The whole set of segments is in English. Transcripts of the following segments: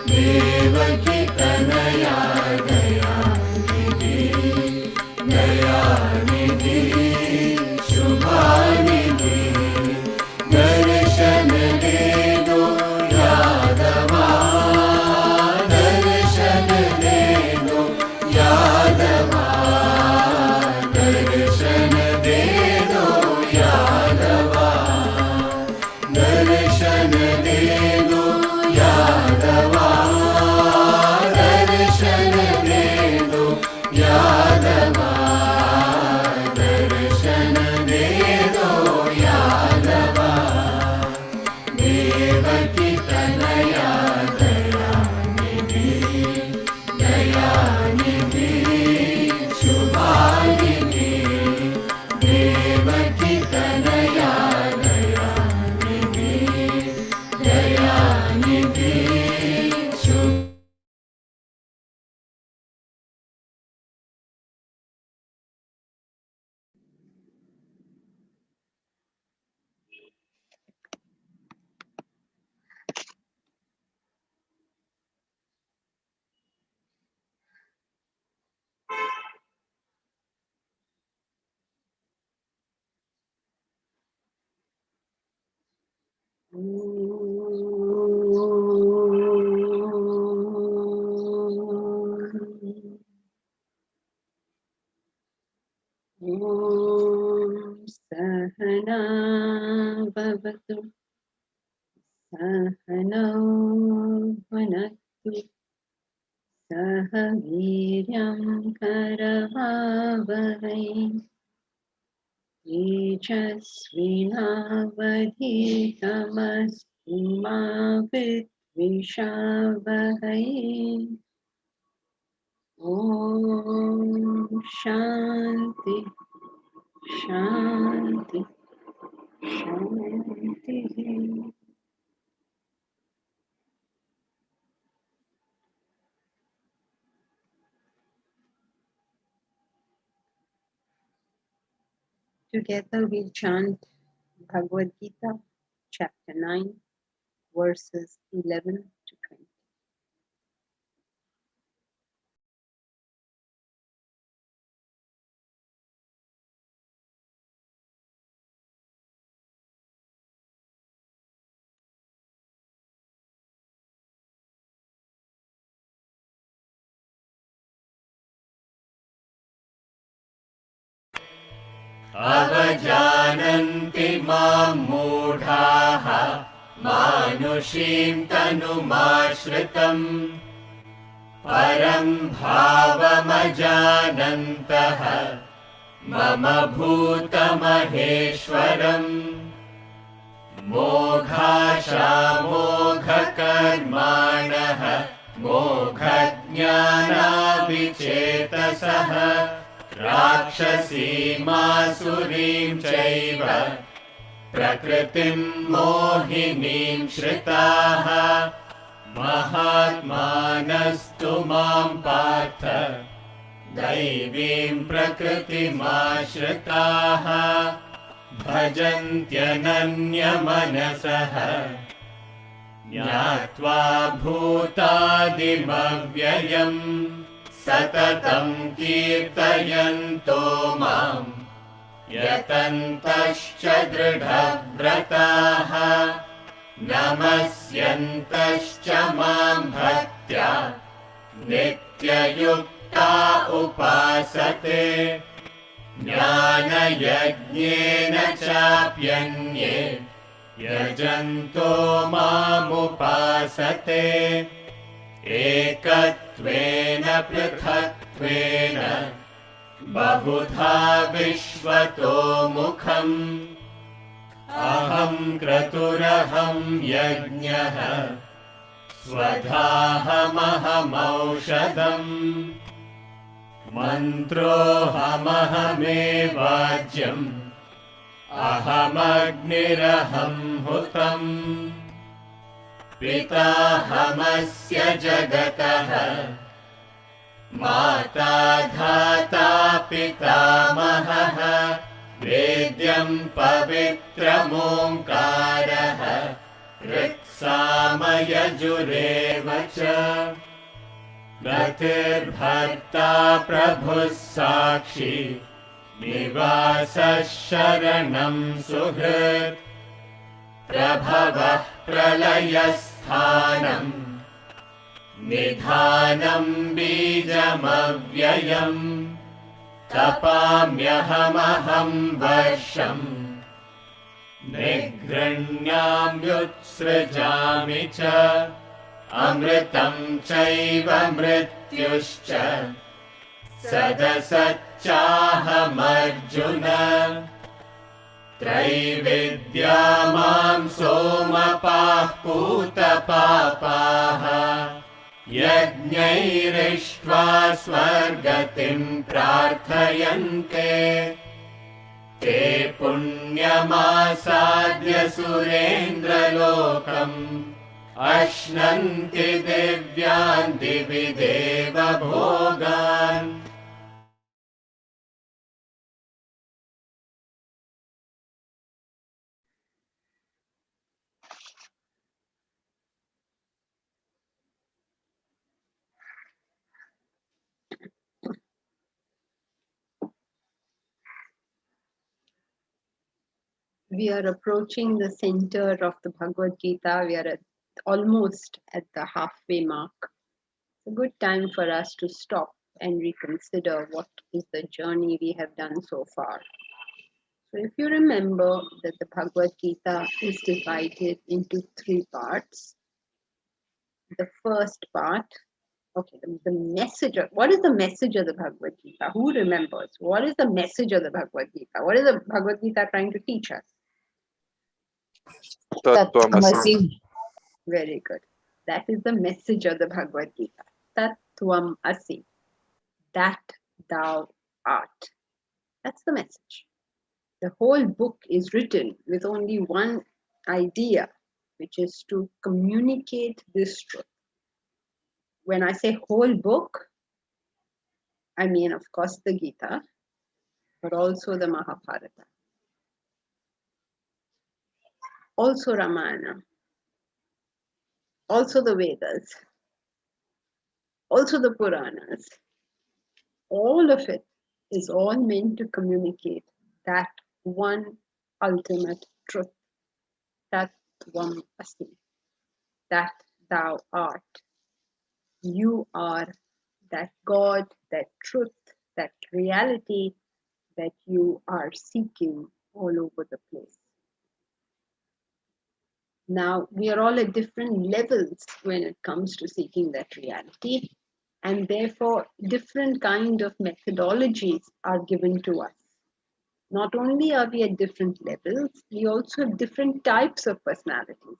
देवकी तनया दयानिधि दयानिधि शुभानिधि दर्शन दे दो यादवा दर्शन दे दो यादवा दर्शन दे दो यादवा दर्शन दे दो यादवा दर्शन दे दो यादवा दर्शन दे दो यादवा देवकी तनया दयानिधि दयानिधि शुभानिधि देवकी तनया दयानिधि दयानिधि शुभ सहना भवतु सहनौ भुनक्तु सह वीर्यं करवावहै तेजस्विनावधीतमस्तु मा विद्विषावहै ॐ शान्ति शान्ति शान्तिः. Together we chant Bhagavad Gita, chapter 9, verses 11 to 20. अवजानन्ति मां मूढाः मानुषीं तनुमाश्रितम् परं भावमजानन्तः मम भूतमहेश्वरम् मोघाशामोघकर्माणः मोघज्ञानाभिचेतसः राक्षसीमासुरीं चैव प्रकृतिं मोहिनीं श्रिताः महात्मानस्तु मां पार्थ दैवीं प्रकृतिमाश्रिताः भजन्त्यनन्यमनसः ज्ञात्वा भूतादिमव्ययम् सततं कीर्तयन्तो मां यतन्तश्च दृढव्रताः नमस्यन्तश्च मां भक्त्या नित्ययुक्ता उपासते ज्ञानयज्ञेन चाप्यन्ये यजन्तो मामुपासते एकत्वेन पृथक्त्वेन बहुधा विश्वतो मुखम् अहं क्रतुरहं यज्ञः स्वधाहमहमौषधम् मन्त्रोऽहमहमेवाज्यम् अहमग्निरहं हुतम् पिताहमस्य जगतः माता धाता पितामहः वेद्यं पवित्रमोङ्कारः ऋक् सामयजुरेव च रतिर्भर्ता प्रभुः साक्षी निवासः शरणं सुहृत् प्रभवः प्रलयस्थानम् निधानं बीजमव्ययम् तपाम्यहमहं वर्षम् निगृह्णाम्युत्सृजामि च अमृतं चैव मृत्युश्च सदसच्चाहमर्जुन त्रैविद्या मां सोमपाः पूतपापाः यज्ञैरिष्ट्वा स्वर्गतिं प्रार्थयन्ते ते पुण्यमासाद्य सुरेन्द्रलोकम् अश्नन्ति दिव्यान् दिवि देवभोगान् We are approaching the center of the Bhagavad Gita. We are almost at the halfway mark. It's a good time for us to stop and reconsider what is the journey we have done so far. So if you remember that the Bhagavad Gita is divided into three parts. The first part, okay, the message of, what is the message of the Bhagavad Gita? Who remembers? What is the message of the Bhagavad Gita? What is the Bhagavad Gita trying to teach us? Tattvamasi. Very good. That is the message of the Bhagavad Gita. Tattvam asi. That thou art. That's the message. The whole book is written with only one idea, which is to communicate this truth. When I say whole book, I mean, of course, the Gita, but also the Mahabharata, also Ramayana, also the Vedas, also the Puranas. All of it is all meant to communicate that one ultimate truth, Tattvam asi, that thou art. You are that God, that truth, that reality that you are seeking all over the place. Now, we are all at different levels when it comes to seeking that reality, and therefore different kind of methodologies are given to us. Not only are we at different levels, we also have different types of personalities.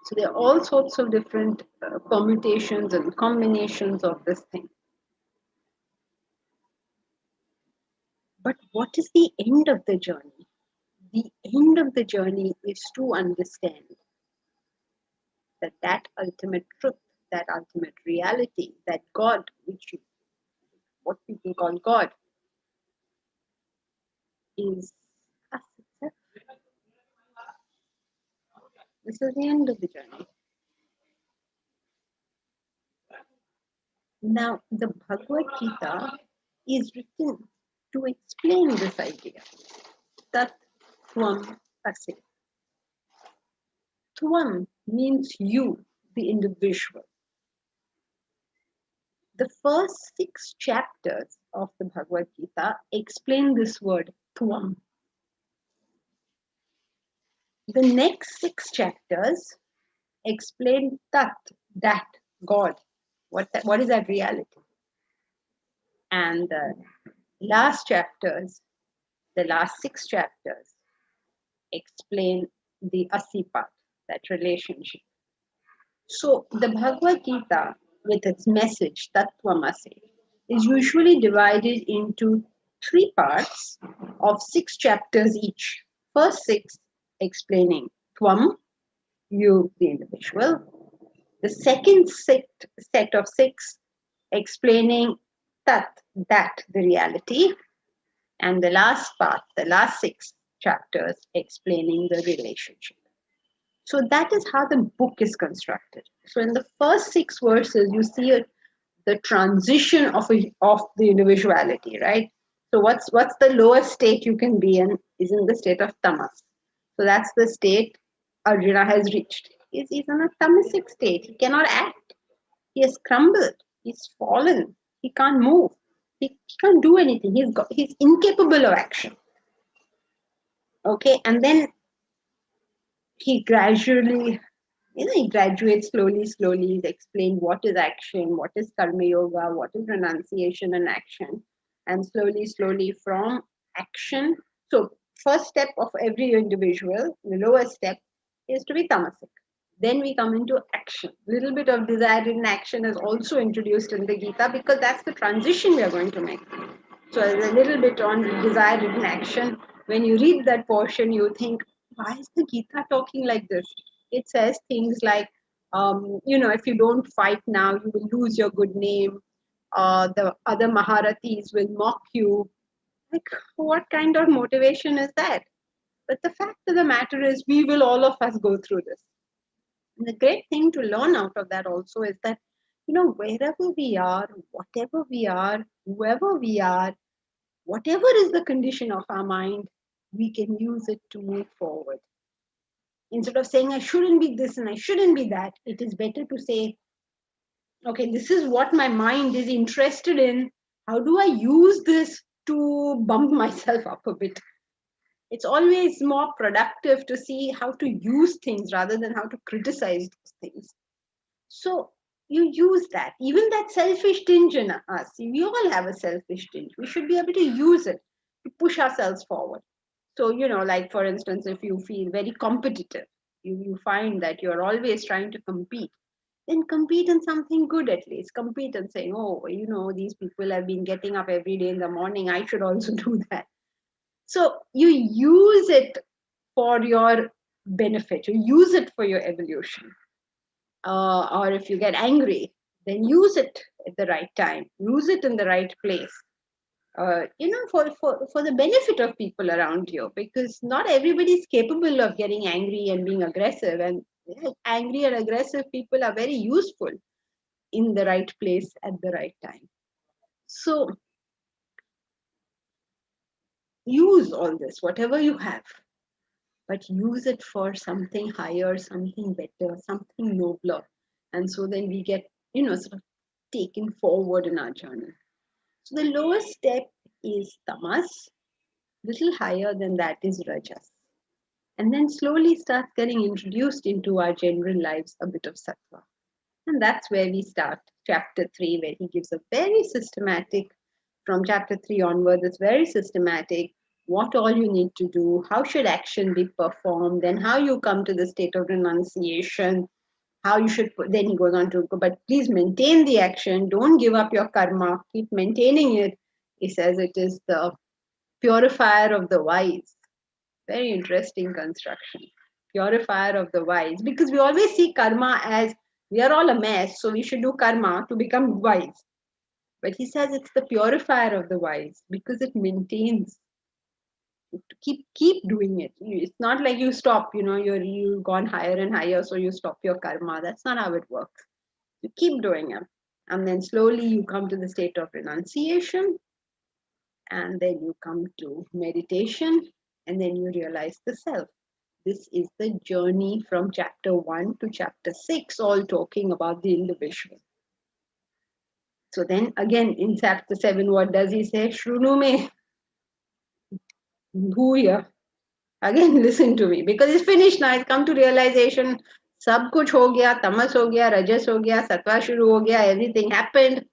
So there are all sorts of different permutations and combinations of this thing. But what is the end of the journey? The end of the journey is to understand that that ultimate truth, that ultimate reality, that God, which is what people call God, is us itself. This is the end of the journey. Now, the Bhagavad Gita is written to explain this idea. Tat Tvam Asi. Tvam means you, the individual. The first 6 chapters of the Bhagavad Gita explain this word, Tvam. The next 6 chapters explain Tat, that, God. What is that reality? And the last 6 chapters, explain the Asi part, that relationship. So the Bhagavad Gita, with its message, Tattvamasi, is usually divided into 3 parts of 6 chapters each. First 6 explaining Tvam, you, the individual. The second set of 6 explaining Tat, that, the reality. And the last part, the last 6 chapters explaining the relationship. So that is how the book is constructed. So in the first 6 verses, you see the transition of the individuality, right? So what's the lowest state you can be in is in the state of tamas. So that's the state Arjuna has reached. He's in a tamasic state. He cannot act. He has crumbled. He's fallen. He can't move. He can't do anything. He's incapable of action. Okay, and then he gradually, he graduates slowly. He's explained what is action, what is karma yoga, what is renunciation and action, and slowly from action. So first step of every individual, the lowest step, is to be tamasic. Then we come into action. Little bit of desire in action is also introduced in the Gita, because that's the transition we are going to make. So a little bit on desire in action. When you read that portion, you think, why is the Gita talking like this? It says things like, if you don't fight now, you will lose your good name. The other Maharathis will mock you. Like, what kind of motivation is that? But the fact of the matter is, we will all of us go through this. And the great thing to learn out of that also is that, wherever we are, whatever we are, whoever we are, whatever is the condition of our mind, we can use it to move forward. Instead of saying, I shouldn't be this and I shouldn't be that, it is better to say, okay, this is what my mind is interested in. How do I use this to bump myself up a bit? It's always more productive to see how to use things rather than how to criticize things. So you use that, even that selfish tinge in us. We all have a selfish tinge. We should be able to use it to push ourselves forward. So, like for instance, if you feel very competitive, you find that you're always trying to compete, then compete in something good at least. Compete and saying, oh, these people have been getting up every day in the morning. I should also do that. So you use it for your benefit, you use it for your evolution. Or if you get angry, then use it at the right time, use it in the right place. For the benefit of people around you, because not everybody is capable of getting angry and being aggressive. And angry and aggressive people are very useful in the right place at the right time. So use all this, whatever you have, but use it for something higher, something better, something nobler. And so then we get, sort of taken forward in our journey. So the lowest step is tamas, little higher than that is rajas. And then slowly starts getting introduced into our general lives a bit of sattva. And that's where we start chapter 3, where he gives a very systematic, from chapter 3 onwards, it's very systematic, what all you need to do, how should action be performed, then how you come to the state of renunciation, how you should put, then he goes on to, but please maintain the action, don't give up your karma, keep maintaining it. He says it is the purifier of the wise. Very interesting construction. Purifier of the wise. Because we always see karma as we are all a mess, so we should do karma to become wise. But he says it's the purifier of the wise because it maintains. Keep doing it. It's not like you stop, you've gone higher and higher, so you stop your karma. That's not how it works. You keep doing it. And then slowly you come to the state of renunciation. And then you come to meditation. And then you realize the self. This is the journey from chapter 1 to chapter 6, all talking about the individual. So then again in chapter 7, what does he say? Shrunu me bhuya. Again, listen to me, because it's finished now. It's come to realization. Sab kuch ho gaya, tamas ho gaya, rajas ho gaya, sattva shuru ho gaya, everything happened.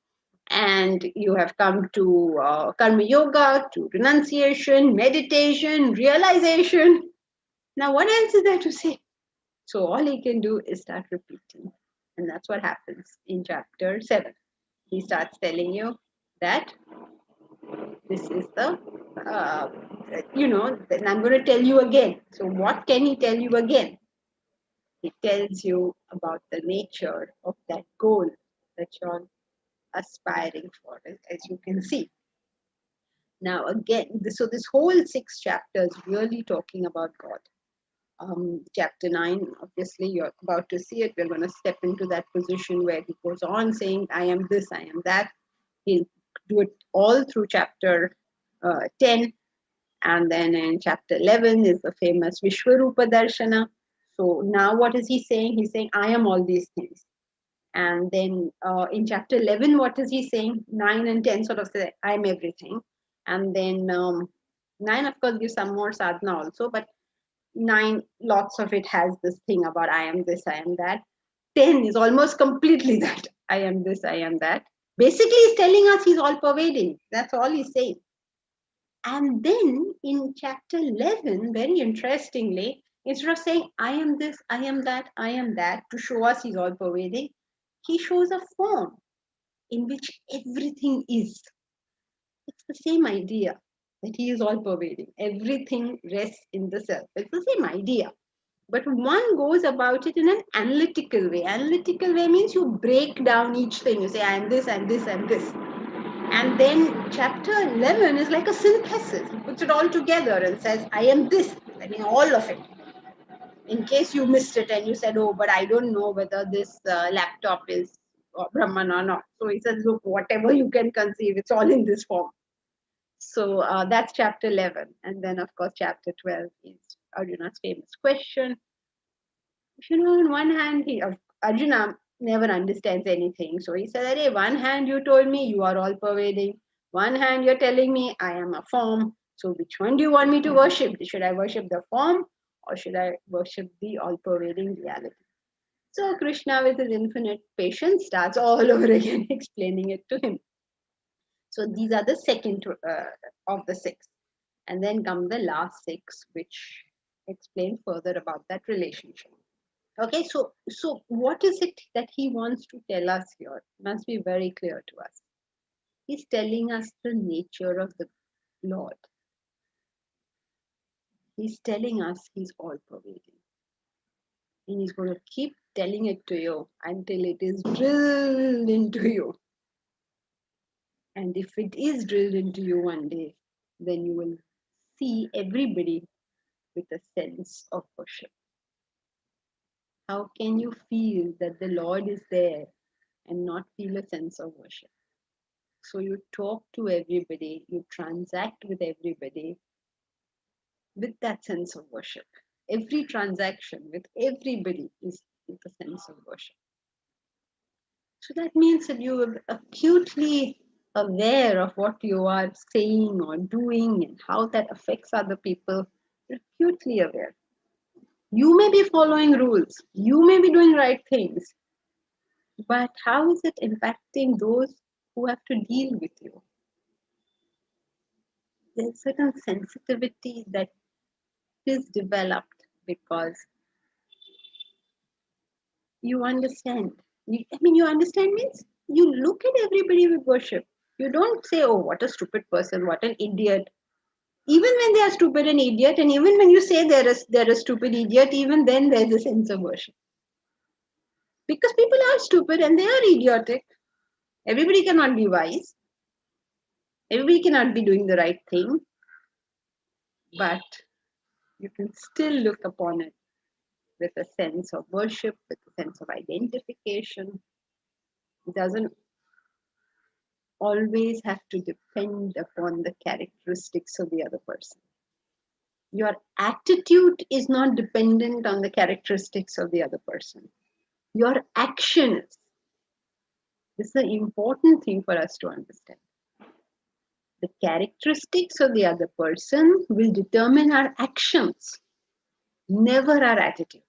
And you have come to karma yoga, to renunciation, meditation, realization. Now, what else is there to say? So all he can do is start repeating. And that's what happens in chapter 7. He starts telling you that this is the, then I'm going to tell you again. So what can he tell you again? He tells you about the nature of that goal that you're aspiring for, as you can see. Now again, so this whole 6 chapters really talking about God. Chapter 9, obviously, you're about to see it. We're going to step into that position where he goes on saying, I am this, I am that. He'll do it all through chapter 10. And then in chapter 11 is the famous Vishwarupa Darshana. So now what is he saying? He's saying, I am all these things. And then in chapter 11, what is he saying? 9 and 10 sort of say, I am everything. And then 9, of course, gives some more sadhana also, but 9, lots of it has this thing about I am this, I am that. 10 is almost completely that. I am this, I am that. Basically, he's telling us he's all pervading. That's all he's saying. And then in chapter 11, very interestingly, instead of saying, I am this, I am that, to show us he's all pervading, he shows a form in which everything is. It's the same idea that he is all pervading. Everything rests in the self. It's the same idea. But one goes about it in an analytical way. Analytical way means you break down each thing. You say, I am this, and this, and this. And then chapter 11 is like a synthesis. He puts it all together and says, I am this. I mean, all of it. In case you missed it and you said, oh, but I don't know whether this laptop is Brahman or not. So he says, look, whatever you can conceive, it's all in this form. So that's chapter 11. And then, of course, chapter 12 is Arjuna's famous question. On one hand, Arjuna never understands anything. So he said, hey, one hand you told me you are all pervading. One hand you're telling me I am a form. So which one do you want me to worship? Should I worship the form or should I worship the all pervading reality? So Krishna, with his infinite patience, starts all over again explaining it to him. So these are the second of the 6. And then come the last 6, which explain further about that relationship. Okay, so what is it that he wants to tell us here? It must be very clear to us. He's telling us the nature of the Lord. He's telling us he's all pervading. And he's going to keep telling it to you until it is drilled into you. And if it is drilled into you one day, then you will see everybody with a sense of worship. How can you feel that the Lord is there and not feel a sense of worship? So you talk to everybody, you transact with everybody with that sense of worship. Every transaction with everybody is with a sense of worship. So that means that you are acutely aware of what you are saying or doing and how that affects other people. You're acutely aware. You may be following rules, you may be doing right things, but how is it impacting those who have to deal with you? There's certain sensitivity that is developed because you understand. You understand means you look at everybody with worship. You don't say, oh, what a stupid person, what an idiot. Even when they are stupid and idiot, and even when you say they're a stupid idiot, even then there's a sense of worship. Because people are stupid and they are idiotic. Everybody cannot be wise. Everybody cannot be doing the right thing. But you can still look upon it with a sense of worship, with a sense of identification. It doesn't always have to depend upon the characteristics of the other person. Your attitude is not dependent on the characteristics of the other person. Your actions. This is an important thing for us to understand. The characteristics of the other person will determine our actions, never our attitude.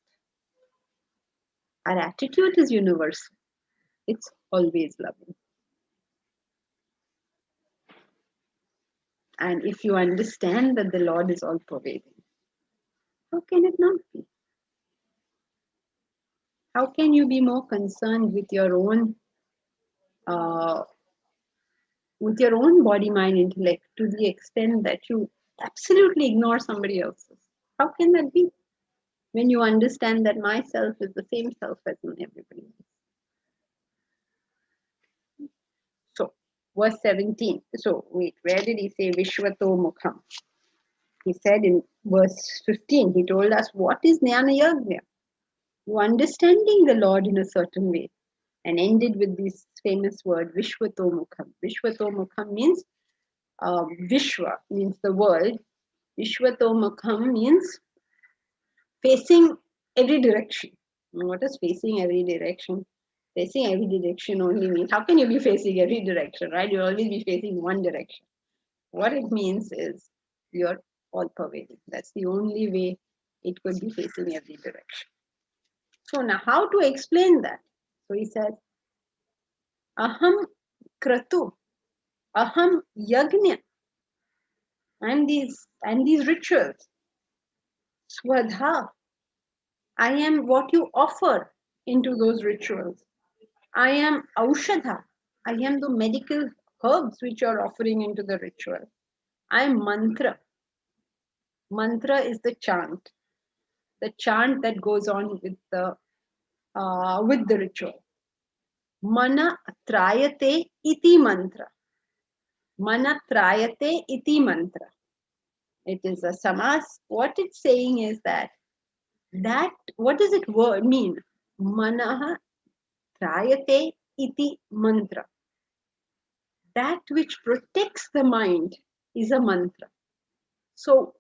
Our attitude is universal. It's always loving. And if you understand that the Lord is all pervading, how can it not be? How can you be more concerned with your own body, mind, intellect to the extent that you absolutely ignore somebody else's? How can that be? When you understand that myself is the same self as in everybody else. So, verse 17. So, wait, where did he say Vishwato Mukham? He said in verse 15, he told us what is Jnana Yajna? You understanding the Lord in a certain way. And ended with this famous word, Vishwatomukham. Vishwatomukham means Vishwa, means the world. Vishwatomukham means facing every direction. What is facing every direction? Facing every direction only means, how can you be facing every direction, right? You'll always be facing one direction. What it means is you're all pervading. That's the only way it could be facing every direction. So now how to explain that? So he says, Aham kratu, aham yagnya. I'm these rituals. Swadha. I am what you offer into those rituals. I am aushadha. I am the medical herbs which you are offering into the ritual. I am mantra. Mantra is the chant that goes on with the ritual. Mana trayate iti mantra. Mana trayate iti mantra. It is a samas. What it's saying is that what does it word mean? Manaha trayate iti mantra. That which protects the mind is a mantra. So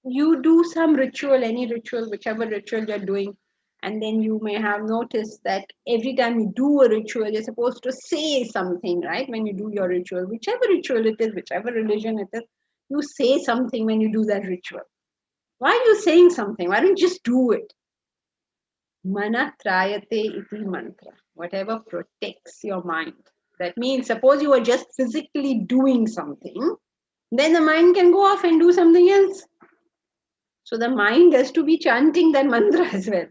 you do some ritual, any ritual, whichever ritual you're doing, and then you may have noticed that every time you do a ritual, you're supposed to say something, right? When you do your ritual, whichever ritual it is, whichever religion it is, you say something when you do that ritual. Why are you saying something? Why don't you just do it? Mana trayate iti mantra. Whatever protects your mind. That means, suppose you are just physically doing something, then the mind can go off and do something else. So the mind has to be chanting that mantra as well.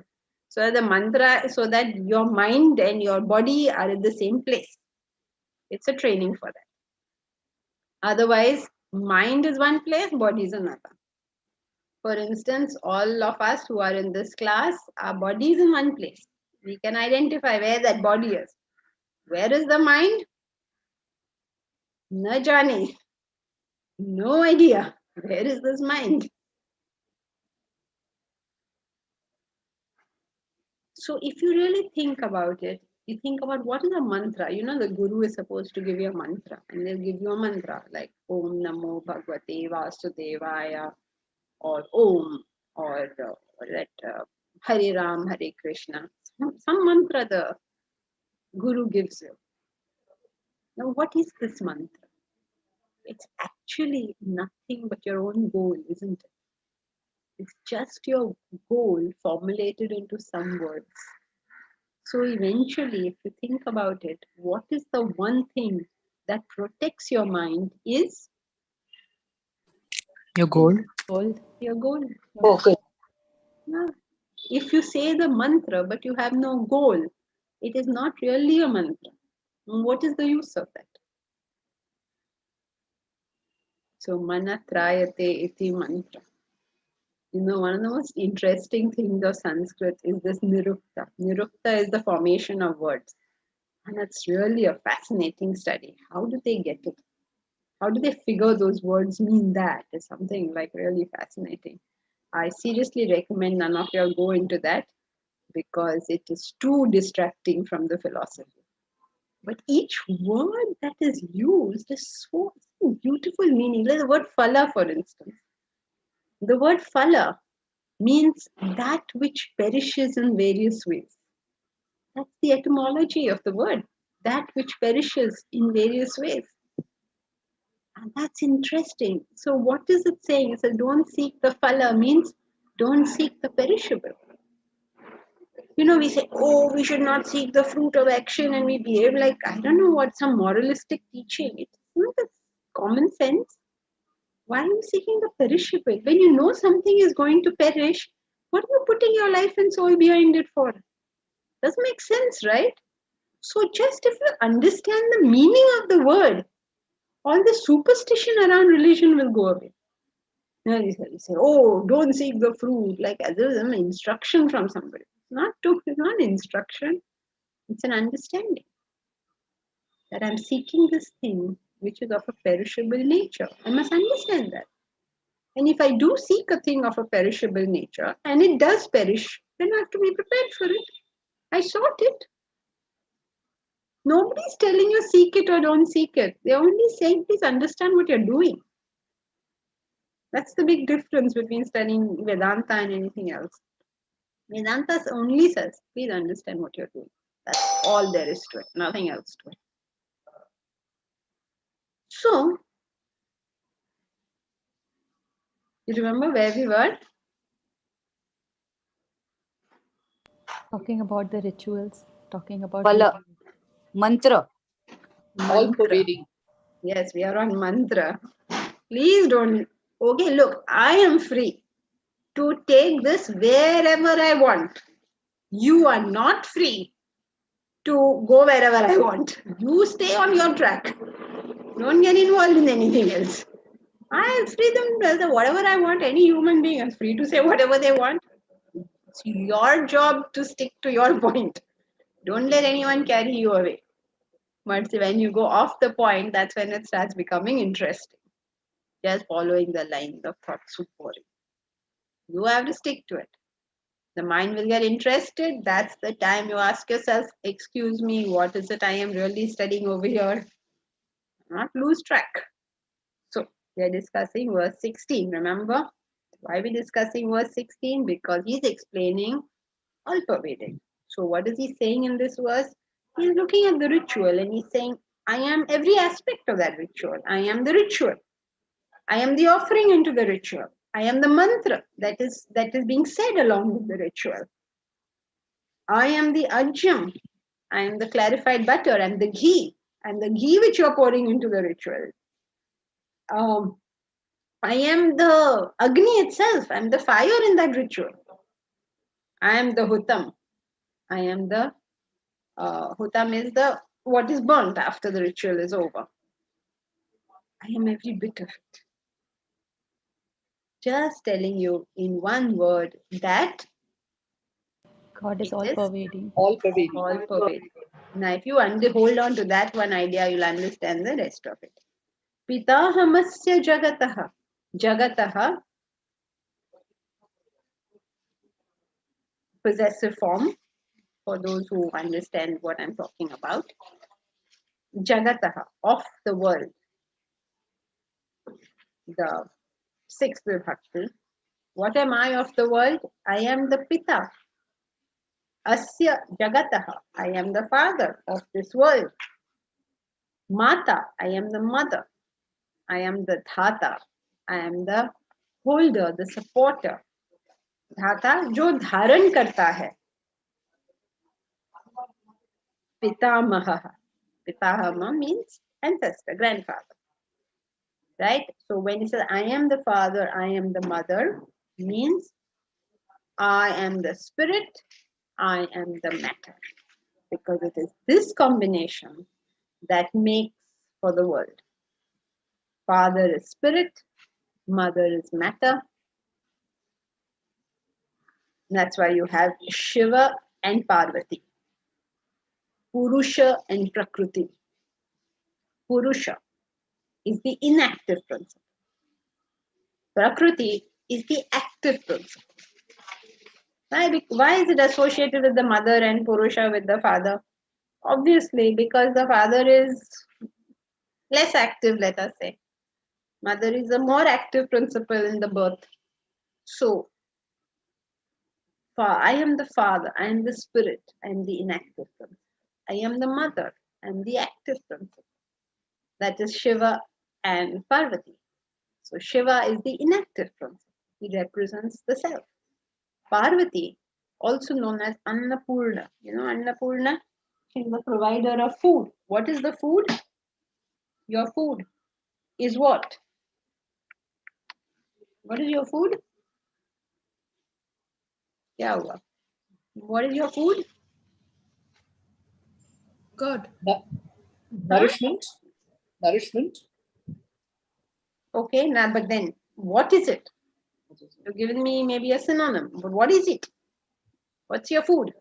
So that your mind and your body are in the same place. It's a training for that. Otherwise, mind is one place, body is another. For instance, all of us who are in this class, our body is in one place. We can identify where that body is. Where is the mind? Na jane. No idea. Where is this mind? So if you really think about it, you think about what is a mantra. You know, the guru is supposed to give you a mantra, and they'll give you a mantra like Om Namo Bhagavate Vasudevaya, or Om, or Hare Ram, Hare Krishna. Some mantra the guru gives you. Now, what is this mantra? It's actually nothing but your own goal, isn't it? It's just your goal formulated into some words. So eventually, if you think about it, what is the one thing that protects your mind is Your goal? your goal. Oh, good. Now, if you say the mantra but you have no goal, it is not really a mantra. What is the use of that? So mana trayate iti mantra. You know, one of the most interesting things of Sanskrit is this nirukta. Nirukta is the formation of words. And it's really a fascinating study. How do they get it? How do they figure those words mean that? Is something like really fascinating. I seriously recommend none of you go into that because it is too distracting from the philosophy. But each word that is used is so beautiful meaning. Like the word phala, for instance. The word phala means that which perishes in various ways. That's the etymology of the word. That which perishes in various ways. And that's interesting. So what is it saying? It says don't seek the phala means don't seek the perishable. You know, we say, oh, we should not seek the fruit of action, and we behave like, I don't know what, some moralistic teaching. It's not a common sense. Why are you seeking the perishable? When you know something is going to perish, what are you putting your life and soul behind it for? Doesn't make sense, right? So just if you understand the meaning of the word, all the superstition around religion will go away. Now you say, oh, don't seek the fruit, like as if it's an instruction from somebody. It's not instruction, it's an understanding that I'm seeking this thing which is of a perishable nature. I must understand that. And if I do seek a thing of a perishable nature and it does perish, then I have to be prepared for it. I sought it. Nobody's telling you seek it or don't seek it. They're only saying, please understand what you're doing. That's the big difference between studying Vedanta and anything else. Vedanta only says, please understand what you're doing. That's all there is to it, nothing else to it. So, you remember where we were? Talking about the rituals, talking about Pala, mantra. Mantra. All pervading. Yes, we are on mantra. Please don't. Okay, look, I am free to take this wherever I want. You are not free to go wherever I want. You stay on your track. Don't get involved in anything else. I have freedom, whatever I want. Any human being is free to say whatever they want. It's your job to stick to your point. Don't let anyone carry you away. But when you go off the point, that's when it starts becoming interesting. Just following the lines of thought supporting. You have to stick to it. The mind will get interested. That's the time you ask yourself, excuse me, what is it I am really studying over here? Not lose track. So we are discussing verse 16. Remember why we're discussing verse 16? Because he's explaining all pervading. So what is he saying in this verse? He's looking at the ritual and he's saying, I am every aspect of that ritual. I am the ritual. I am the offering into the ritual. I am the mantra that is being said along with the ritual. I am the ajam. I am the clarified butter and the ghee. And the ghee which you are pouring into the ritual. I am the Agni itself. I am the fire in that ritual. I am the Hutam. I am the Hutam is the what is burnt after the ritual is over. I am every bit of it. Just telling you in one word that God is it all is pervading. All pervading. all pervading. Now, if you hold on to that one idea, you'll understand the rest of it. Pitahamasya jagataha. Jagataha, possessive form, for those who understand what I'm talking about. Jagataha, of the world. The sixth vibhakti. What am I of the world? I am the Pita. Asya Jagataha. I am the father of this world. Mata. I am the mother. I am the Dhata. I am the holder, the supporter. Dhata, जो धारण करता है. Pitamaha. Pitahama means ancestor, grandfather. Right? So when he says, I am the father, I am the mother, means I am the spirit, I am the matter. Because it is this combination that makes for the world. Father is spirit, mother is matter. That's why you have Shiva and Parvati. Purusha and Prakriti. Purusha is the inactive principle. Prakriti is the active principle. Why is it associated with the mother and Purusha with the father? Obviously, because the father is less active, let us say. Mother is a more active principle in the birth. So, I am the father, I am the spirit, I am the inactive principle. I am the mother, I am the active principle. That is Shiva and Parvati. So Shiva is the inactive principle. He represents the self. Parvati, also known as Annapurna. You know Annapurna? She's the provider of food. What is the food? Your food is what? What is your food? Yeah. What is your food? God. Nourishment. Nourishment. Okay, now but then what is it? You've given me maybe a synonym, but what is it? What's your food?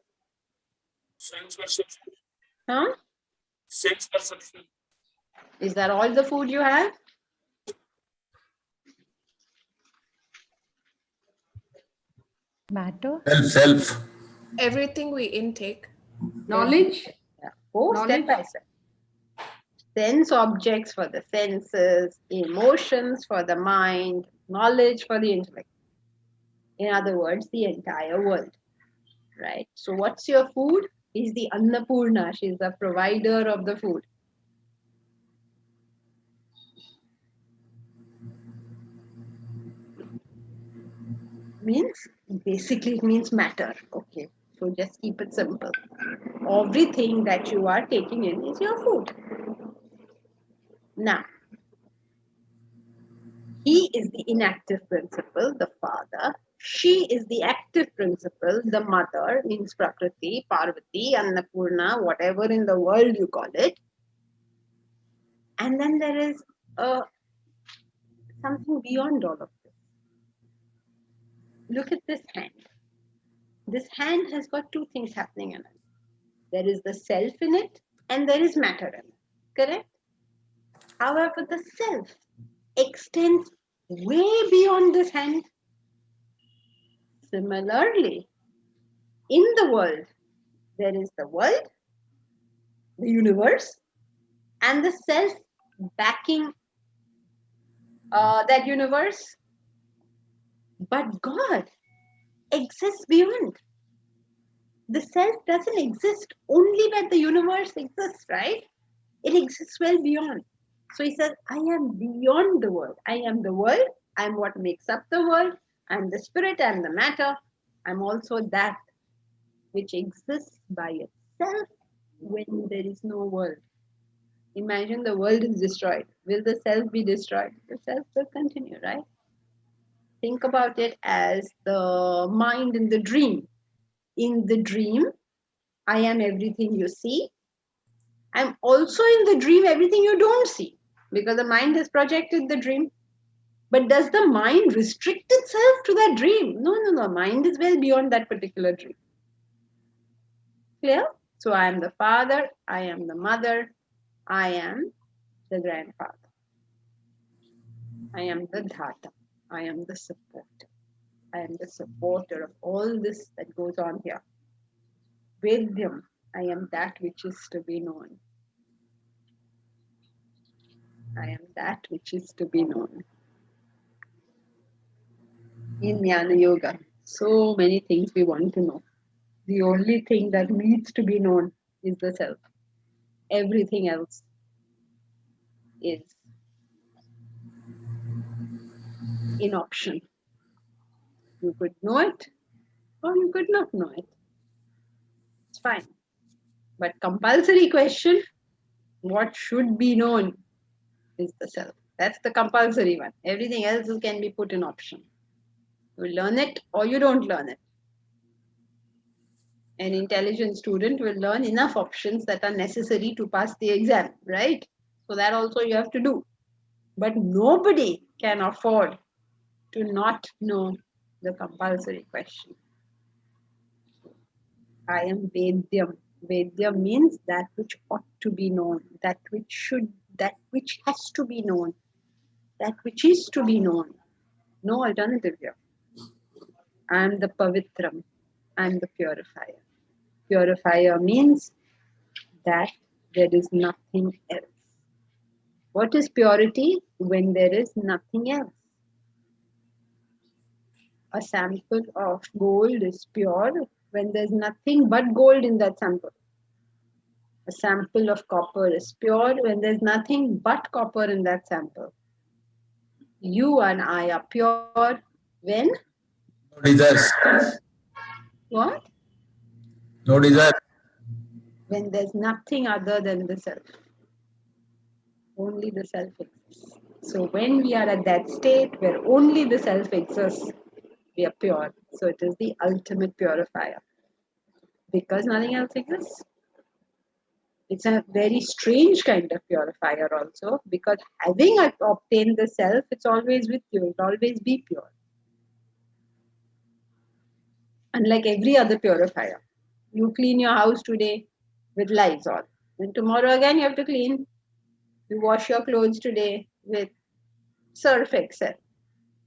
Sense perception. Huh? Sense perception. Is that all the food you have? Matter? Self. Everything we intake. Knowledge. Yeah. Go step Knowledge. by step. Sense objects for the senses, emotions for the mind, knowledge for the intellect. In other words, the entire world. Right? So, what's your food? Is the Annapurna. She's the provider of the food. Means, basically, it means matter. Okay. So, just keep it simple. Everything that you are taking in is your food. Now, he is the inactive principle, the father. She is the active principle, the mother, means Prakriti, Parvati, Annapurna, whatever in the world you call it. And then there is something beyond all of this. Look at this hand. This hand has got two things happening in it. There is the self in it and there is matter in it. Correct? However, the self extends way beyond this hand. Similarly, in the world, there is the world, the universe, and the self backing that universe. But God exists beyond. The self doesn't exist only where the universe exists, right? It exists well beyond. So he says, I am beyond the world. I am the world. I am what makes up the world. I am the spirit. I am the matter. I am also that which exists by itself when there is no world. Imagine the world is destroyed. Will the self be destroyed? The self will continue, right? Think about it as the mind in the dream. In the dream, I am everything you see. I'm also in the dream everything you don't see, because the mind has projected the dream. But does the mind restrict itself to that dream? No. Mind is well beyond that particular dream. Clear? So I am the father, I am the mother, I am the grandfather. I am the dhata. I am the supporter. I am the supporter of all this that goes on here. Vedyam. I am that which is to be known. I am that which is to be known. In Jnana Yoga, so many things we want to know. The only thing that needs to be known is the self. Everything else is in option. You could know it or you could not know it. It's fine. But compulsory question, what should be known is the self. That's the compulsory one. Everything else can be put in option. You learn it or you don't learn it. An intelligent student will learn enough options that are necessary to pass the exam, right? So that also you have to do. But nobody can afford to not know the compulsory question. I am Vedyam. Vedyam means that which ought to be known, that which has to be known, that which is to be known. No alternative here. I am the Pavitram. I am the purifier. Purifier means that there is nothing else. What is purity? When there is nothing else. A sample of gold is pure when there's nothing but gold in that sample. A sample of copper is pure when there's nothing but copper in that sample. You and I are pure when? No desires. What? No desire. When there's nothing other than the self. Only the self exists. So when we are at that state where only the self exists, we are pure. So it is the ultimate purifier. Because nothing else exists. It's a very strange kind of purifier also, because having obtained the self, it's always with you. It'll always be pure. Unlike every other purifier. You clean your house today with Lysol. And tomorrow again you have to clean. You wash your clothes today with Surf Excel.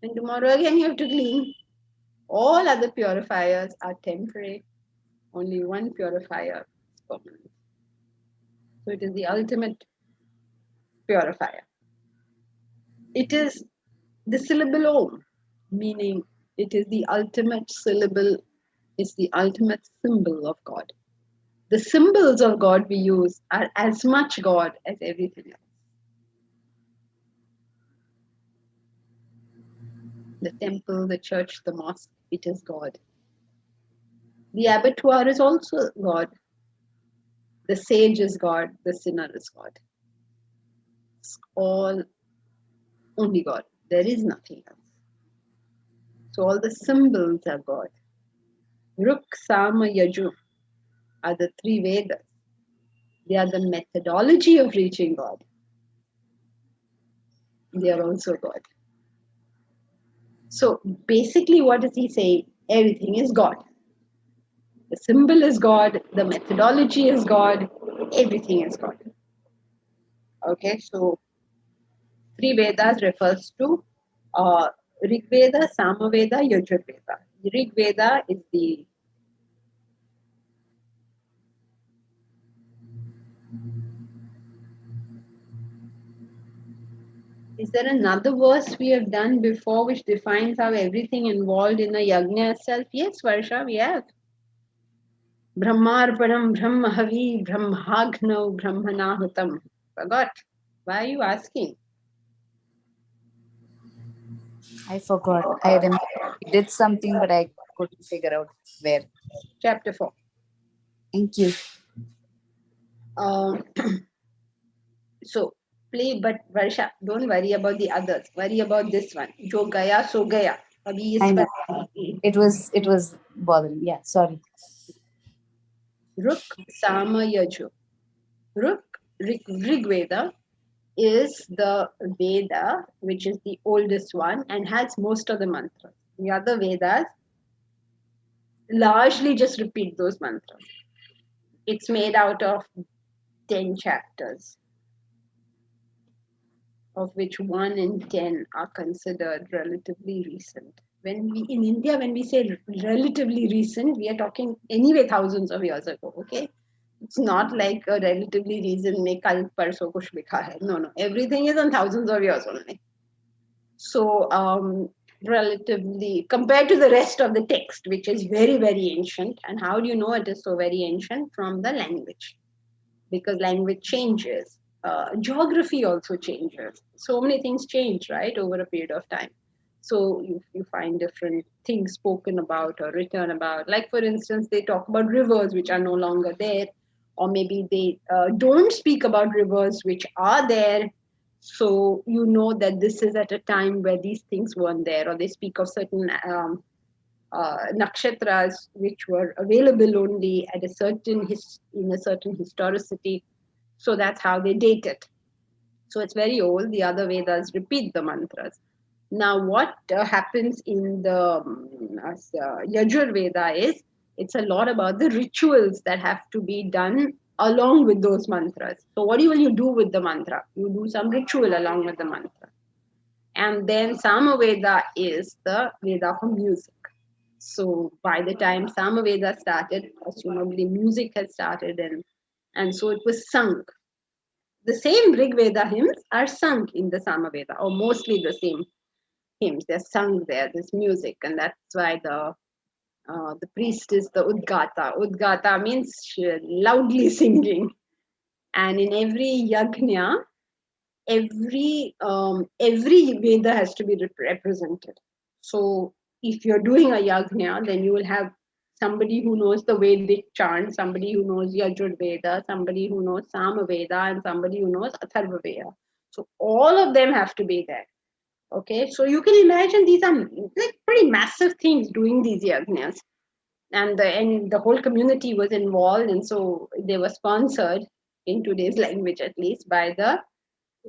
And tomorrow again you have to clean. All other purifiers are temporary. Only one purifier is permanent. So it is the ultimate purifier. It is the syllable Om, meaning it is the ultimate syllable, it's the ultimate symbol of God. The symbols of God we use are as much God as everything else. The temple, the church, the mosque, it is God. The abattoir is also God. The sage is God, the sinner is God. It's all only God. There is nothing else. So all the symbols are God. Ruk, Sama, Yaju are the three Vedas. They are the methodology of reaching God. They are also God. So basically, what is he saying? Everything is God. The symbol is God, the methodology is God, everything is God. Okay, so three Vedas refers to Rig Veda, Sama Veda, Yajur Veda. Rig Veda is the Is there another verse we have done before which defines how everything involved in the yajna itself? Yes, Varsha, we have. Brahmarpanam, Brahmahavi, Brahmagnav, Brahmanahutam. Forgot. Why are you asking? I forgot. I remember we did something, but I couldn't figure out where. Chapter 4. Thank you. So, play, but Varsha, don't worry about the others. Worry about this one. Jo gaya, so gaya. Abhi I is know. It was bothering. Yeah, sorry. Ruk, Sama, Yaju. Ruk, Rig Veda, is the Veda which is the oldest one and has most of the mantras. The other Vedas largely just repeat those mantras. It's made out of 10 chapters, of which 1 in 10 are considered relatively recent. When we in India, when we say relatively recent, we are talking anyway thousands of years ago. Okay, it's not like a relatively recent mein kal parso kuch likha hai. No, everything is on thousands of years only. So relatively compared to the rest of the text, which is very, very ancient. And how do you know it is so very ancient? From the language, because language changes. Geography also changes. So many things change, right, over a period of time. So you find different things spoken about or written about. Like, for instance, they talk about rivers which are no longer there, or maybe they don't speak about rivers which are there. So you know that this is at a time where these things weren't there, or they speak of certain nakshatras which were available only at a certain in a certain historicity. So that's how they date it. So it's very old. The other Vedas repeat the mantras. Now, what happens in the Yajur Veda is it's a lot about the rituals that have to be done along with those mantras. So, what will you do with the mantra? You do some ritual along with the mantra. And then Samaveda is the Veda for music. So by the time Samaveda started, presumably music had started, and so it was sung. The same Rig Veda hymns are sung in the Samaveda, or mostly the same hymns. They're sung there, this music, and that's why the priest is the Udgata. Udgata means loudly singing. And in every yajna, every Veda has to be represented. So if you're doing a yajna, then you will have somebody who knows the Vedic chant, somebody who knows Yajur Veda, somebody who knows Sama Veda, and somebody who knows Atharva Veda. So all of them have to be there. Okay, so you can imagine these are like pretty massive things doing these yajnas. And the whole community was involved, and so they were sponsored in today's language, at least, by the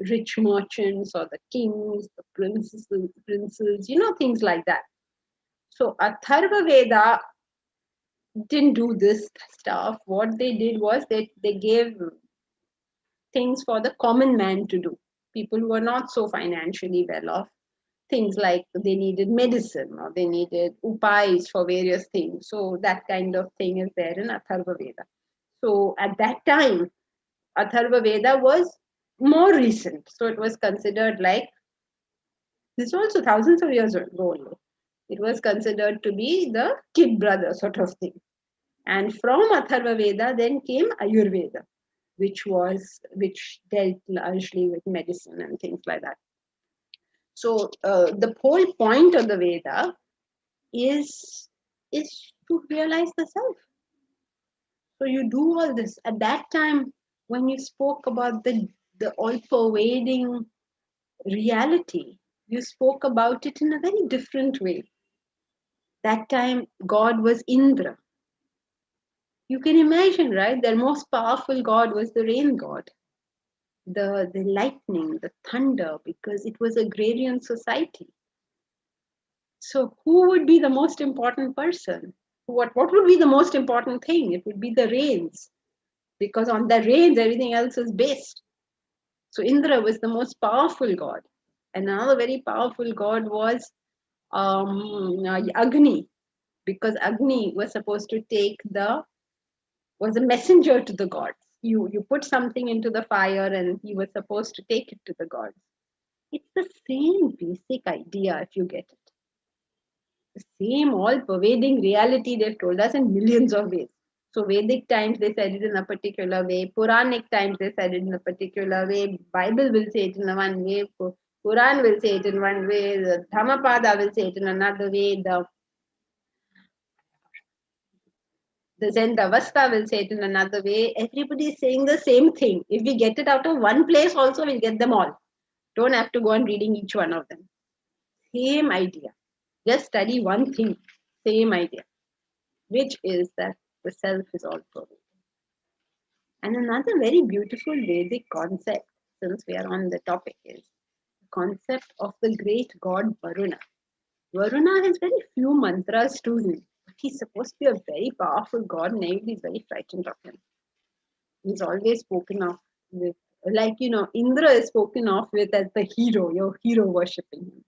rich merchants or the kings, the princes, things like that. So Atharva Veda didn't do this stuff. What they did was they gave things for the common man to do. People who are not so financially well off, things like they needed medicine or they needed upais for various things. So that kind of thing is there in Atharva Veda. So at that time, Atharva Veda was more recent. So it was considered like, this was also thousands of years ago only. It was considered to be the kid brother sort of thing. And from Atharva Veda then came Ayurveda, which dealt largely with medicine and things like that. So the whole point of the Veda is to realize the self. So you do all this. At that time, when you spoke about the all-pervading reality, you spoke about it in a very different way. That time, God was Indra. You can imagine, right? Their most powerful god was the rain god, the lightning, the thunder, because it was agrarian society. So who would be the most important person? What would be the most important thing? It would be the rains, because on the rains, everything else is based. So Indra was the most powerful god. And another very powerful god was Agni, because Agni was supposed to was a messenger to the gods. You put something into the fire and he was supposed to take it to the gods. It's the same basic idea if you get it. The same all-pervading reality they've told us in millions of ways. So Vedic times they said it in a particular way. Puranic times they said it in a particular way. Bible will say it in one way. Quran will say it in one way. The Dhammapada will say it in another way. The Zen Avastha will say it in another way. Everybody is saying the same thing. If we get it out of one place also, we'll get them all. Don't have to go on reading each one of them. Same idea. Just study one thing. Same idea. Which is that the self is all pervading. And another very beautiful Vedic concept, since we are on the topic, is the concept of the great god Varuna. Varuna has very few mantras to him. He's supposed to be a very powerful god and everybody is very frightened of him. He's always spoken of with, like, Indra is spoken of with as the hero, your hero worshipping him.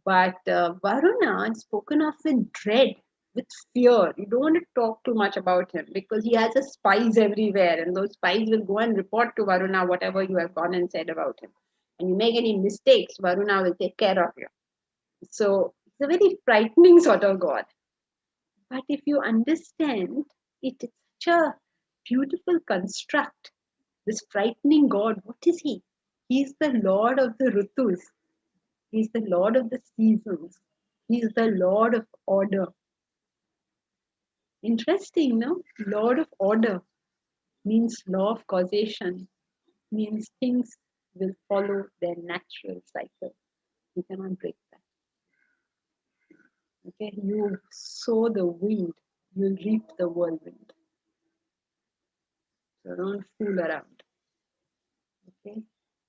But Varuna is spoken of with dread, with fear. You don't want to talk too much about him because he has spies everywhere, and those spies will go and report to Varuna whatever you have gone and said about him. And you make any mistakes, Varuna will take care of you. So it's a very frightening sort of god. But if you understand it, it's such a beautiful construct. This frightening god, what is he? He is the lord of the Ritus. He is the lord of the seasons. He is the lord of order. Interesting, no? Lord of order means law of causation, means things will follow their natural cycle. You cannot break that. Okay, you sow the wind, you'll reap the whirlwind. So don't fool around. Okay,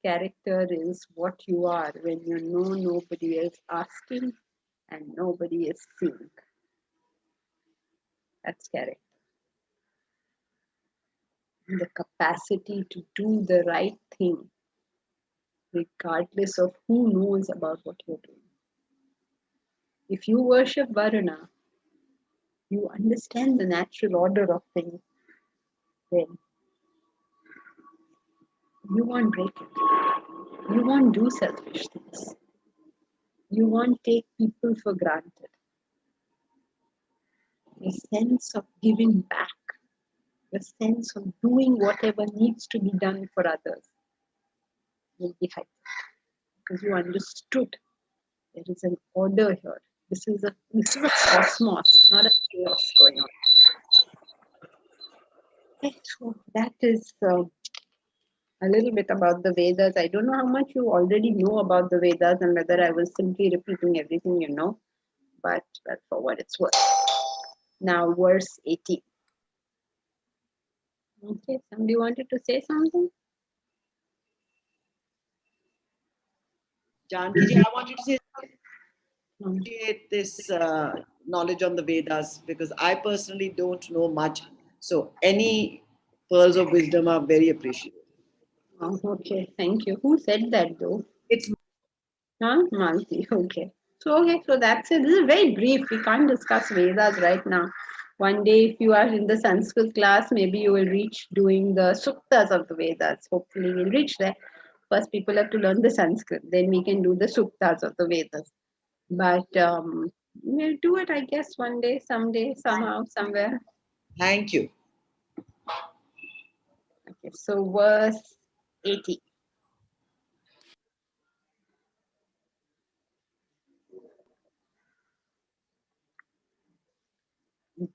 character is what you are when you know nobody is asking and nobody is seeing. That's character. The capacity to do the right thing, regardless of who knows about what you're doing. If you worship Varuna, you understand the natural order of things, then you won't break it. You won't do selfish things. You won't take people for granted. The sense of giving back, the sense of doing whatever needs to be done for others will be heightened. Because you understood there is an order here. This is a cosmos. It's not a chaos going on. Okay, so that is a little bit about the Vedas. I don't know how much you already know about the Vedas and whether I was simply repeating everything you know, but that's for what it's worth. Now, verse 18. Okay, somebody wanted to say something? Janki, I want you to say appreciate this knowledge on the Vedas because I personally don't know much. So any pearls of wisdom are very appreciated. Oh, okay, thank you. Who said that though? It's Huh? Malti. Okay. So that's it. This is very brief. We can't discuss Vedas right now. One day, if you are in the Sanskrit class, maybe you will reach doing the suktas of the Vedas. Hopefully, we'll reach there. First, people have to learn the Sanskrit. Then we can do the suktas of the Vedas. But we'll do it, I guess, one day, someday, somehow, somewhere. Thank you. Okay. So verse 80.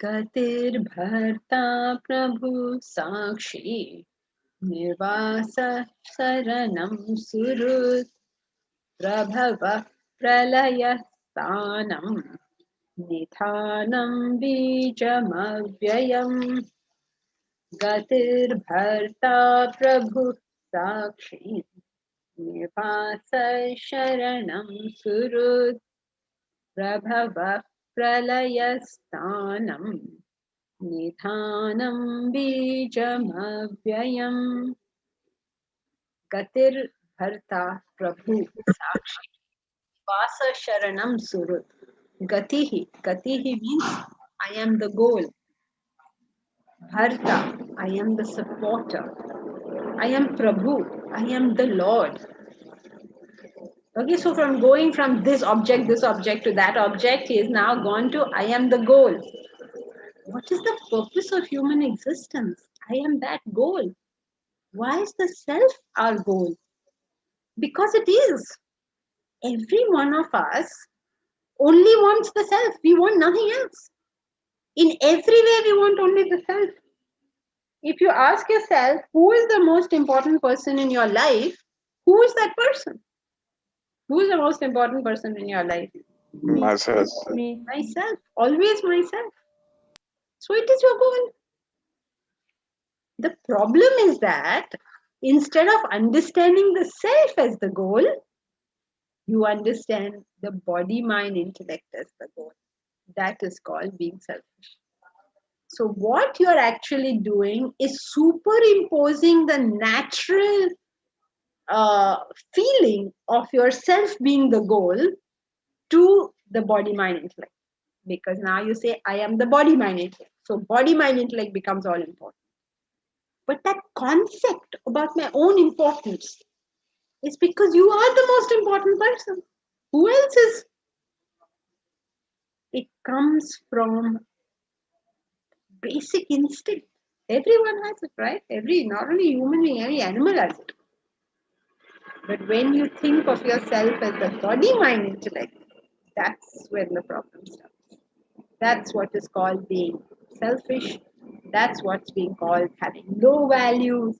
गतिर्भर्ता प्रभु साक्षी निर्वास शरणं सुहृत् प्रभवः प्रलयस्थानं निधानं बीजमव्ययम् गतिर्भर्ता प्रभु साक्षी निर्वास शरणं सुहृत् प्रभवः प्रलयस्थानं निधानं बीजमव्ययम् गतिर्भर्ता प्रभु साक्षी vasa sharanam surut. Gatihi means I am the goal. Bharta, I am the supporter. I am Prabhu, I am the Lord. Okay, so from going from this object to that object, he is now gone to I am the goal. What is the purpose of human existence? I am that goal. Why is the self our goal? Because it is. Every one of us only wants the self. We want nothing else. In every way, we want only the self. If you ask yourself, who is the most important person in your life? Who is that person? Who is the most important person in your life? Myself. Me. Myself. Always myself. So it is your goal. The problem is that instead of understanding the self as the goal, you understand the body, mind, intellect as the goal. That is called being selfish. So what you're actually doing is superimposing the natural feeling of yourself being the goal to the body, mind, intellect. Because now you say, I am the body, mind, intellect. So body, mind, intellect becomes all important. But that concept about my own importance is because you are the most important person. Who else is? It comes from basic instinct. Everyone has it, right? Not only human being, every animal has it. But when you think of yourself as the body, mind, intellect, that's when the problem starts. That's what is called being selfish. That's what's being called having low values.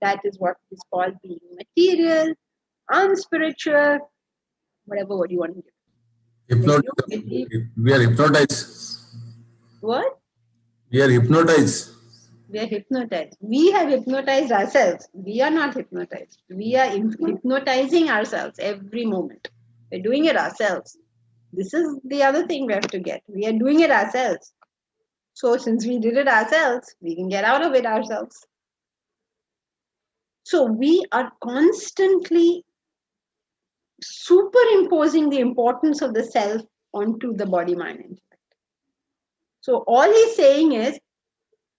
That is what is called being material, unspiritual, whatever word you want to give. We are hypnotized. What? We are hypnotized. We are hypnotized. We have hypnotized ourselves. We are not hypnotized. We are hypnotizing ourselves every moment. We're doing it ourselves. This is the other thing we have to get. We are doing it ourselves. So since we did it ourselves, we can get out of it ourselves. So we are constantly superimposing the importance of the self onto the body, mind, intellect. So all he's saying is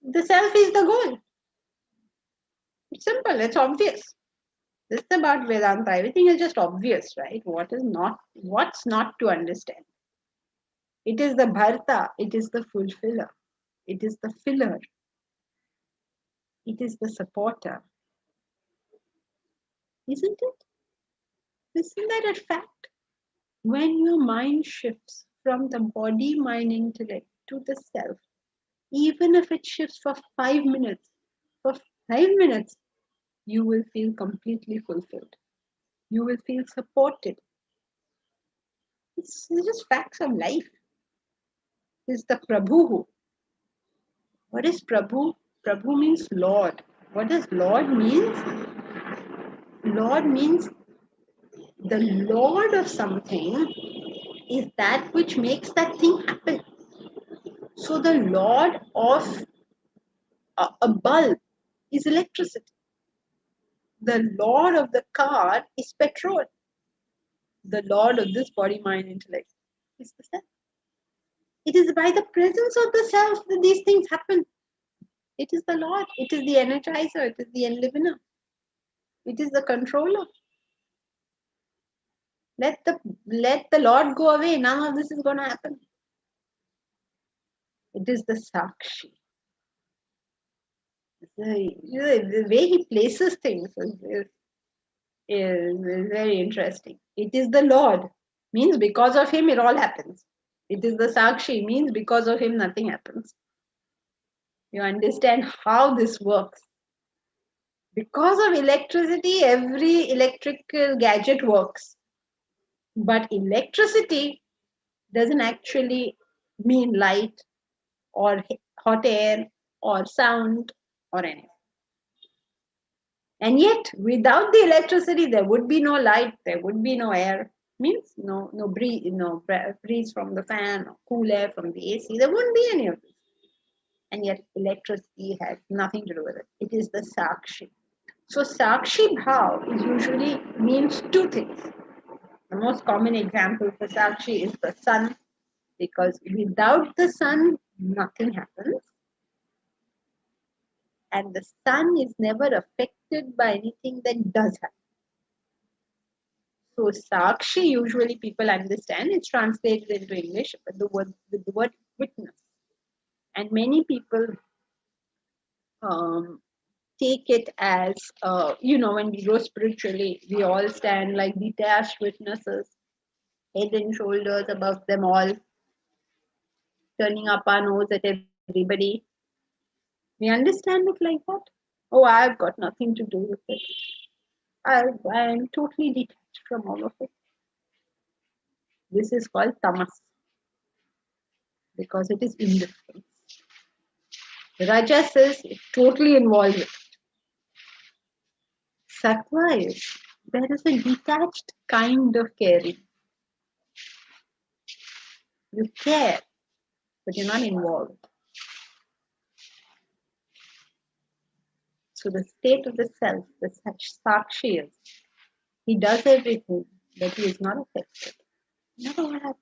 the self is the goal. It's simple, it's obvious. This is about Vedanta. Everything is just obvious, right? What's not to understand? It is the bharta, it is the fulfiller, it is the filler, it is the supporter. Isn't it? Isn't that a fact? When your mind shifts from the body, mind, intellect to the self, even if it shifts for 5 minutes, you will feel completely fulfilled. You will feel supported. It's just facts of life. It's the Prabhu. What is Prabhu? Prabhu means Lord. What does Lord means? Lord means the Lord of something is that which makes that thing happen. So the Lord of a bulb is electricity. The Lord of the car is petrol. the Lord of this body, mind, intellect is the self. It is by the presence of the self that these things happen. It is the Lord. It is the energizer. It is the enlivener. It is the controller. Let the Lord go away. None of this is going to happen. It is the Sakshi. The way he places things is very interesting. It is the Lord. Means because of him it all happens. It is the Sakshi. Means because of him nothing happens. You understand how this works. Because of electricity, every electrical gadget works. But electricity doesn't actually mean light or hot air or sound or anything. And yet, without the electricity, there would be no light, there would be no air. Means no breeze from the fan or cool air from the AC. There wouldn't be any of this. And yet, electricity has nothing to do with it. It is the Sakshi. So Sakshi Bhav is usually means two things. The most common example for Sakshi is the sun, because without the sun, nothing happens. And the sun is never affected by anything that does happen. So Sakshi usually people understand, it's translated into English with the word witness. And many people take it as, when we grow spiritually, we all stand like detached witnesses, head and shoulders above them all, turning up our nose at everybody. We understand it like that. Oh, I've got nothing to do with it. I am totally detached from all of it. This is called tamas, because it is indifference. Rajas is totally involved with it. Sattva is, there is a detached kind of caring. You care, but you're not involved. So the state of the self, the Sakshi is, he does everything, but he is not affected. Never what happens.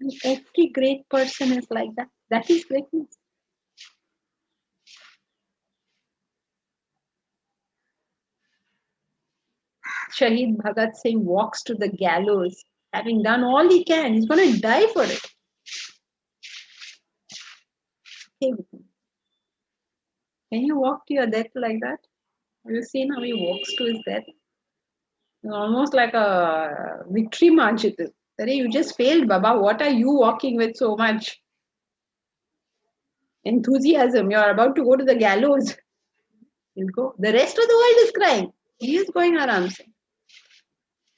And every great person is like that. That is greatness. Shahid Bhagat Singh walks to the gallows, having done all he can. He's going to die for it. Okay with him. Can you walk to your death like that? Have you seen how he walks to his death? It's almost like a victory march. It is. You just failed, Baba. What are you walking with so much enthusiasm? You're about to go to the gallows. He'll go. The rest of the world is crying. He is going around saying.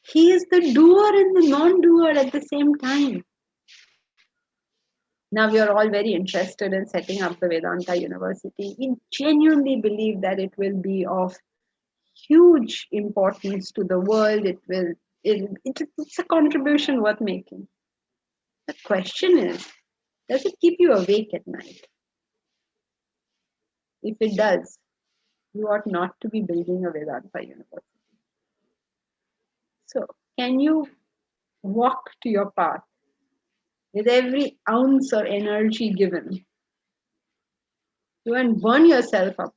He is the doer and the non-doer at the same time. Now we are all very interested in setting up the Vedanta University. We genuinely believe that it will be of huge importance to the world. It's a contribution worth making. The question is, does it keep you awake at night? If it does, you ought not to be building a Vedanta University. So, can you walk to your path with every ounce of energy given? You won't burn yourself up,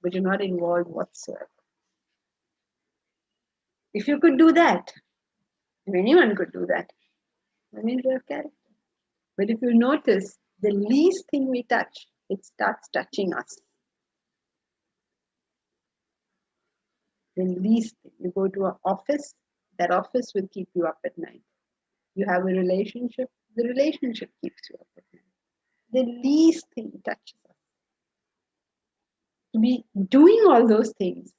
but you're not involved whatsoever. If you could do that, if anyone could do that, I mean, you have character. But if you notice, the least thing we touch, it starts touching us. The least thing. You go to an office, that office will keep you up at night. You have a relationship, the relationship keeps you up at night. The least thing touches us. To be doing all those things,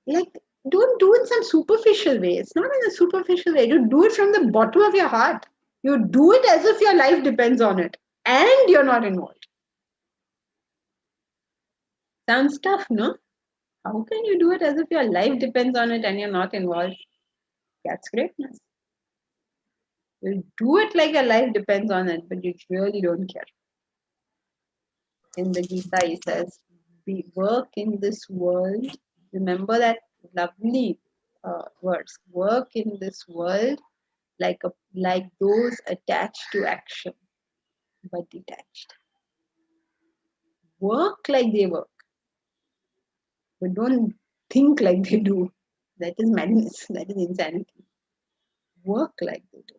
like, don't do it in some superficial way. It's not in a superficial way. You do it from the bottom of your heart. You do it as if your life depends on it and you're not involved. Sounds tough, no? How can you do it as if your life depends on it and you're not involved? That's greatness. You do it like your life depends on it, but you really don't care. In the Gita, he says, we work in this world. Remember that lovely words. Work in this world like those attached to action, but detached. Work like they work, but don't think like they do. That is madness. That is insanity. Work like they do.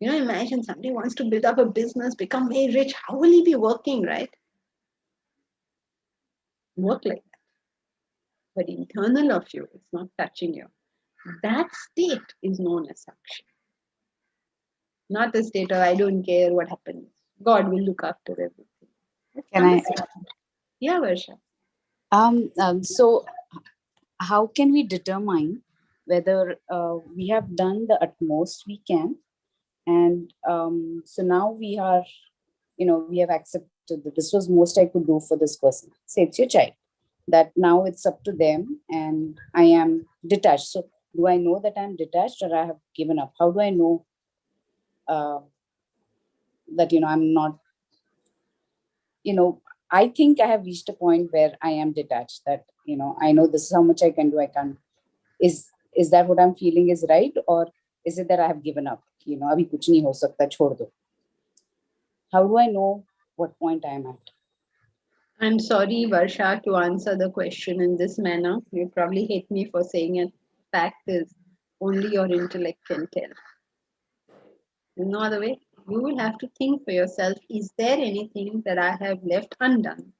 Imagine somebody wants to build up a business, become very rich. How will he be working, right? Work like that. But internal of you, it's not touching you. That state is known as action. Not the state of I don't care what happens. God will look after everything. Can I? Yeah, Varsha. So how can we determine whether we have done the utmost we can, and so now we are, we have accepted that this was most I could do for this person. Say it's your child, that now it's up to them, and I am detached. So do I know that I'm detached, or I have given up? How do I know that I'm not? I think I have reached a point where I am detached. That I know this is how much I can do. I can't. Is that what I'm feeling is right, or is it that I have given up? Abhi kuch nahi ho sakta, chhod do. How do I know what point I am at? I'm sorry, Varsha, to answer the question in this manner. You probably hate me for saying it. Fact is, only your intellect can tell. There's no other way. You will have to think for yourself, is there anything that I have left undone?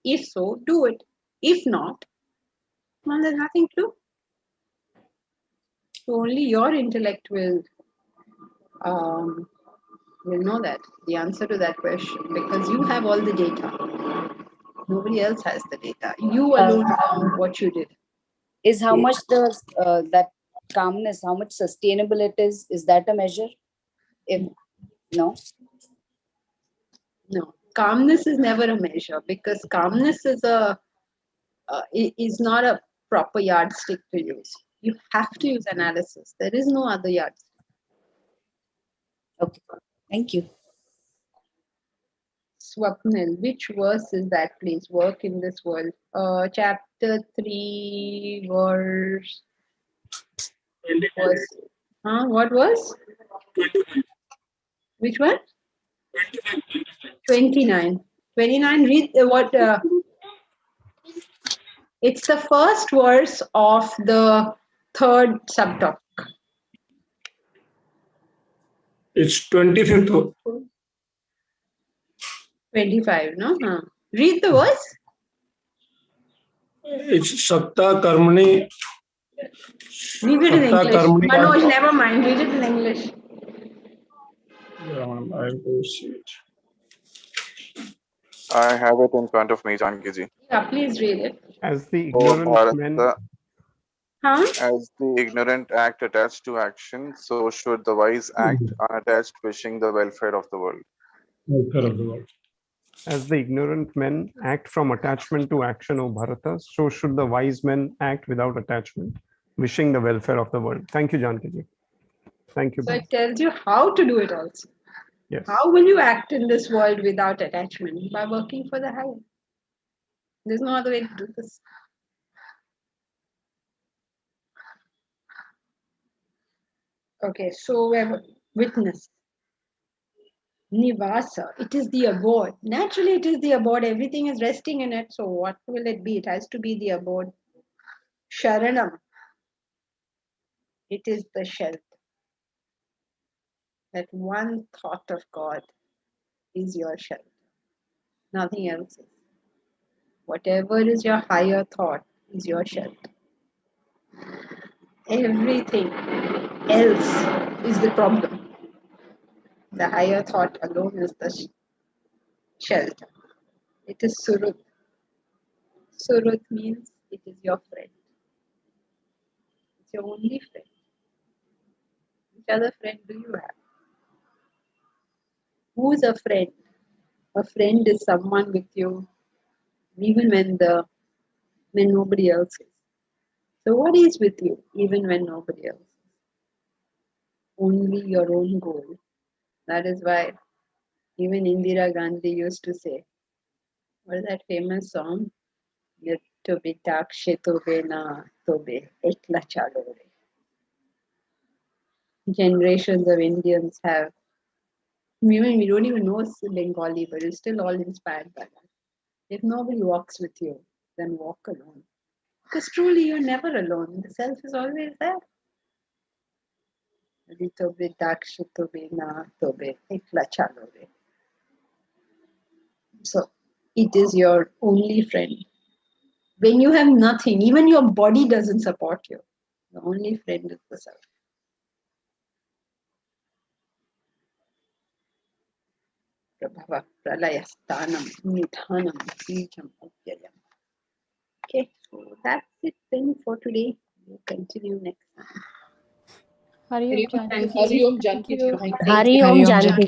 If so, do it. If not, well, there's nothing to do. So only your intellect will know that, the answer to that question, because you have all the data. Nobody else has the data. You alone know what you did. Is how much that calmness, how much sustainable it is that a measure? If no, calmness is never a measure, because calmness is not a proper yardstick to use. You have to use analysis. There is no other yardstick. okay, thank you. Swapnil, which verse is that, please? Work in this world. Chapter 3, verse. What verse? 25. Which one? 29. 29. Read what? It's the first verse of the third subtopic. It's 25th. 25, no? Read the verse. It's Sakta Karmani. Read it in Sakta English. Karmani. Manoj, never mind. Read it in English. Yeah, ma'am, I'll go see it. I have it in front of me, Janki ji. Yeah, please read it. As the O ignorant men, Bharata, as the ignorant act attached to action, so should the wise act unattached, wishing the welfare of the world. Welfare of the world. as the ignorant men act from attachment to action, O Bharata, so should the wise men act without attachment, wishing the welfare of the world. Thank you, Janki ji. Thank you. So it tells you how to do it also. Yes. How will you act in this world without attachment? By working for the higher. There's no other way to do this. Okay, so we have witness. Nivasa, it is the abode. Naturally, it is the abode. Everything is resting in it. So what will it be? It has to be the abode. Sharanam, it is the shelter. That one thought of God is your shelter. Nothing else is. Whatever is your higher thought is your shelter. Everything else is the problem. The higher thought alone is the shelter. It is Surut. Surut means it is your friend. It's your only friend. Which other friend do you have? Who's a friend? A friend is someone with you even when nobody else is. So what is with you even when nobody else is? Only your own goal. That is why even Indira Gandhi used to say, what is that famous song? tobe dakshe tobe na tobe ekla chalo re. Generations of Indians have, even we don't even know Bengali, but we're still all inspired by that. If nobody walks with you, then walk alone. Because truly you're never alone. The self is always there. Tobe dakshe tobe na tobe ekla chalo re. So it is your only friend. When you have nothing, even your body doesn't support you. The only friend is the self. Prabhava pralaya sthanam nidhanam bijam avyayam. Okay, so that's it then for today. We'll continue next time. Hari Om Thank Janki. you. Thank you. Hari Om Janki.